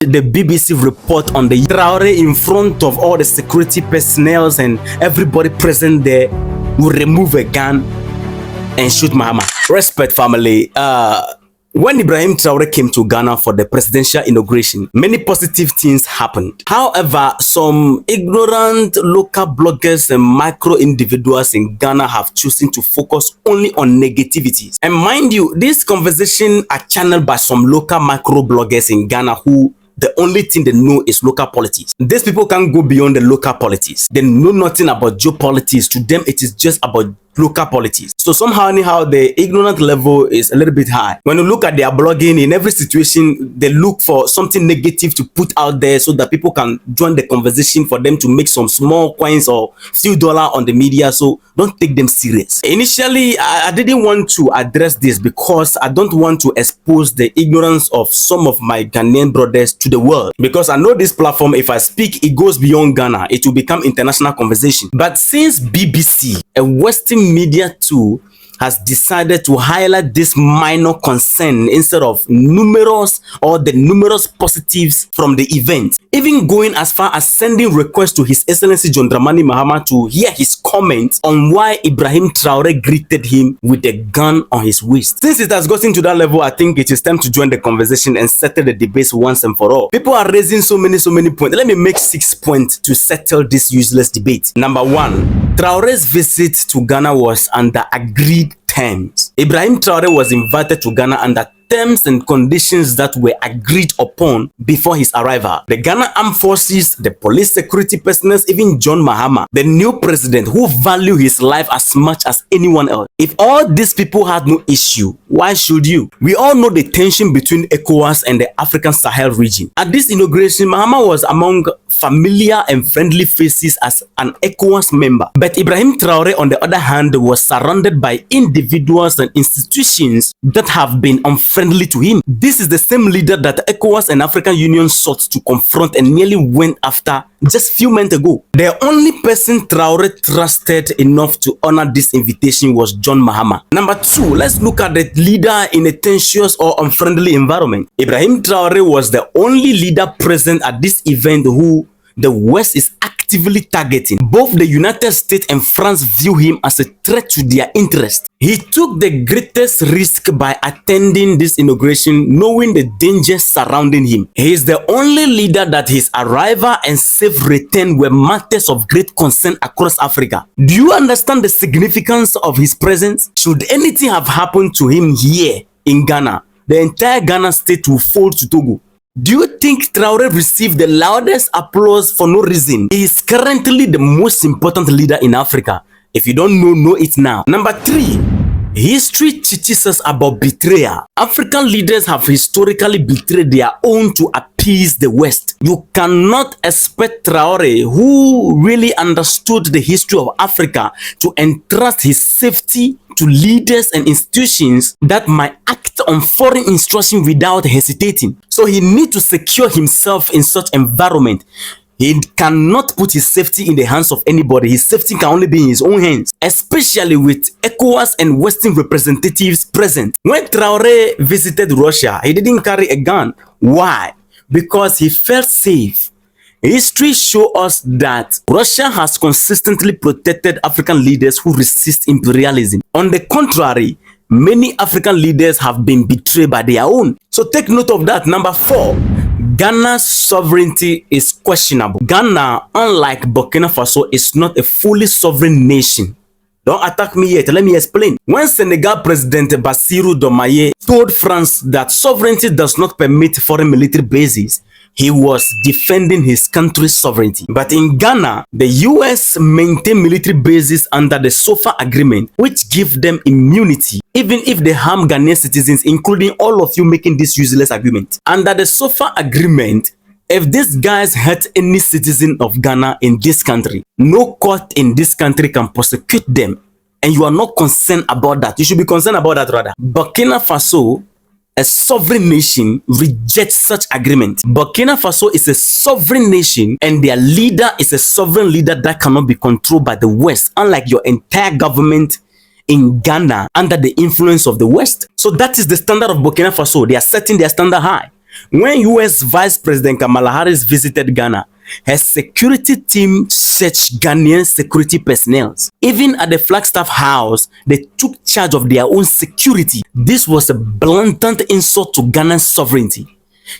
the BBC report on the Traore in front of all the security personnel and everybody present there will remove a gun and shoot Mahama. Respect, family. When Ibrahim Traoré came to Ghana for the presidential inauguration, many positive things happened. However, some ignorant local bloggers and micro individuals in Ghana have chosen to focus only on negativities. And mind you, these conversations are channeled by some local micro bloggers in Ghana who the only thing they know is local politics. These people can't go beyond the local politics. They know nothing about geopolitics. To them, it is just about local politics. So somehow anyhow the ignorant level is a little bit high. When you look at their blogging, in every situation they look for something negative to put out there so that people can join the conversation for them to make some small coins or few dollars on the media. So don't take them serious. Initially I didn't want to address this because I don't want to expose the ignorance of some of my Ghanaian brothers to the world, because I know this platform, if I speak, it goes beyond Ghana. It will become international conversation. But since BBC, a Western media too, has decided to highlight this minor concern instead of numerous positives from the event, even going as far as sending requests to His Excellency John Dramani Mahama to hear his comments on why Ibrahim Traoré greeted him with a gun on his waist. Since it has gotten to that level, I think it is time to join the conversation and settle the debates once and for all. People are raising so many points. Let me make 6 points to settle this useless debate. Number 1, Traoré's visit to Ghana was under agreed terms. Ibrahim Traoré was invited to Ghana under terms and conditions that were agreed upon before his arrival. The Ghana Armed Forces, the police security personnel, even John Mahama, the new president who value his life as much as anyone else. If all these people had no issue, why should you? We all know the tension between ECOWAS and the African Sahel region. At this inauguration, Mahama was among familiar and friendly faces as an ECOWAS member. But Ibrahim Traoré, on the other hand, was surrounded by individuals and institutions that have been unfriendly to him. This is the same leader that ECOWAS and African Union sought to confront and nearly went after just few months ago. The only person Traoré trusted enough to honor this invitation was John Mahama. Number 2, let's look at the leader in a tensious or unfriendly environment. Ibrahim Traoré was the only leader present at this event who the West is actively targeting. Both the United States and France view him as a threat to their interest. He took the greatest risk by attending this inauguration, knowing the dangers surrounding him. He is the only leader that his arrival and safe return were matters of great concern across Africa. Do you understand the significance of his presence? Should anything have happened to him here in Ghana, the entire Ghana state will fall to Togo. Do you think Traoré received the loudest applause for no reason? He is currently the most important leader in Africa. If you don't know it now. Number 3, history teaches us about betrayal. African leaders have historically betrayed their own to appease the West. You cannot expect Traoré, who really understood the history of Africa, to entrust his safety to leaders and institutions that might act on foreign instruction without hesitating. So he needs to secure himself in such environment. He cannot put his safety in the hands of anybody. His safety can only be in his own hands, especially with ECOWAS and Western representatives present. When Traoré visited Russia, he didn't carry a gun. Why? Because he felt safe. History shows us that Russia has consistently protected African leaders who resist imperialism. On the contrary, many African leaders have been betrayed by their own. So take note of that. Number 4, Ghana's sovereignty is questionable. Ghana, unlike Burkina Faso, is not a fully sovereign nation. Don't attack me yet. Let me explain. When Senegal President Bassirou Diomaye told France that sovereignty does not permit foreign military bases, he was defending his country's sovereignty. But in Ghana, the US maintain military bases under the SOFA agreement, which give them immunity, even if they harm Ghanaian citizens, including all of you making this useless agreement. Under the SOFA agreement, if these guys hurt any citizen of Ghana in this country, no court in this country can prosecute them. And you are not concerned about that. You should be concerned about that rather. Burkina Faso, a sovereign nation, rejects such agreement. Burkina Faso is a sovereign nation and their leader is a sovereign leader that cannot be controlled by the West, unlike your entire government in Ghana under the influence of the West. So that is the standard of Burkina Faso. They are setting their standard high. When US Vice President Kamala Harris visited Ghana, her security team searched Ghanaian security personnel. Even at the Flagstaff House, they took charge of their own security. This was a blatant insult to Ghana's sovereignty.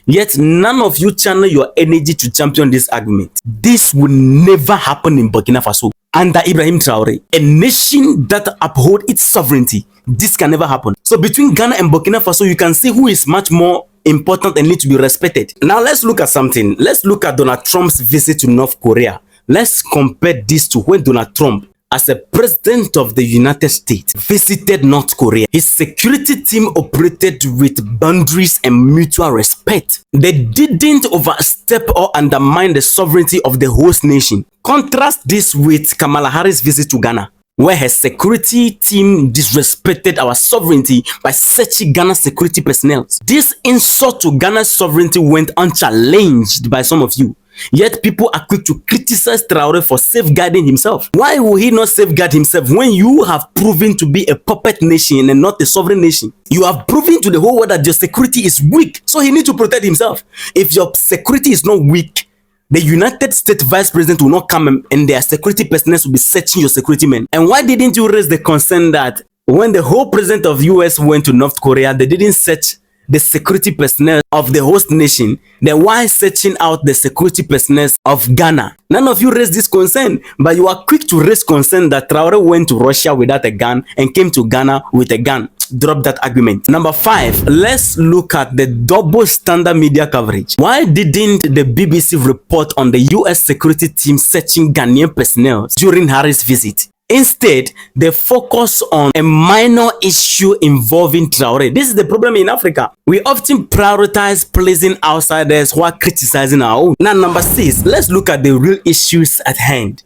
Yet none of you channel your energy to champion this argument. This will never happen in Burkina Faso under Ibrahim Traoré, a nation that upholds its sovereignty. This can never happen. So between Ghana and Burkina Faso, you can see who is much more important and need to be respected. Now let's look at something. Let's look at Donald Trump's visit to North Korea. Let's compare this to when Donald Trump, as a president of the United States, visited North Korea. His security team operated with boundaries and mutual respect. They didn't overstep or undermine the sovereignty of the host nation. Contrast this with Kamala Harris' visit to Ghana, where her security team disrespected our sovereignty by searching Ghana's security personnel. This insult to Ghana's sovereignty went unchallenged by some of you. Yet people are quick to criticize Traore for safeguarding himself. Why will he not safeguard himself when you have proven to be a puppet nation and not a sovereign nation? You have proven to the whole world that your security is weak, so he needs to protect himself. If your security is not weak, the United States Vice President will not come and their security personnel will be searching your security men. And why didn't you raise the concern that when the whole president of US went to North Korea, they didn't search the security personnel of the host nation? Then why searching out the security personnel of Ghana? None of you raised this concern, but you are quick to raise concern that Traore went to Russia without a gun and came to Ghana with a gun. Drop that argument. Number 5, let's look at the double standard media coverage. Why didn't the BBC report on the US security team searching Ghanaian personnel during Harris' visit? Instead, they focus on a minor issue involving Traore. This is the problem in Africa. We often prioritize pleasing outsiders while criticizing our own. Now, number 6, let's look at the real issues at hand.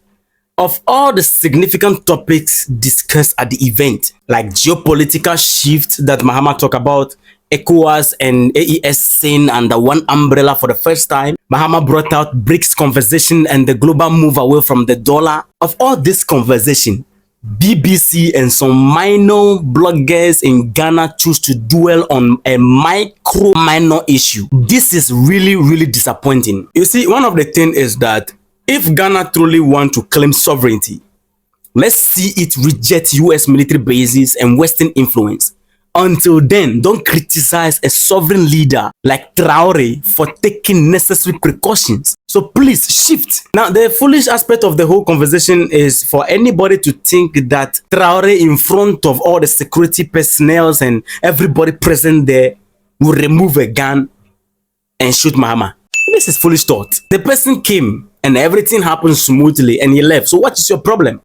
Of all the significant topics discussed at the event, like geopolitical shifts that Mahama talked about, ECOWAS and AES seen under one umbrella for the first time, Mahama brought out BRICS conversation and the global move away from the dollar. Of all this conversation, BBC and some minor bloggers in Ghana choose to dwell on a minor issue. This is really disappointing. You see, one of the things is that if Ghana truly want to claim sovereignty, let's see it reject US military bases and Western influence. Until then, don't criticize a sovereign leader like Traore for taking necessary precautions. So please shift. Now, the foolish aspect of the whole conversation is for anybody to think that Traore, in front of all the security personnel and everybody present there, will remove a gun and shoot Mahama. This is foolish thought. The person came and everything happened smoothly and he left. So what is your problem?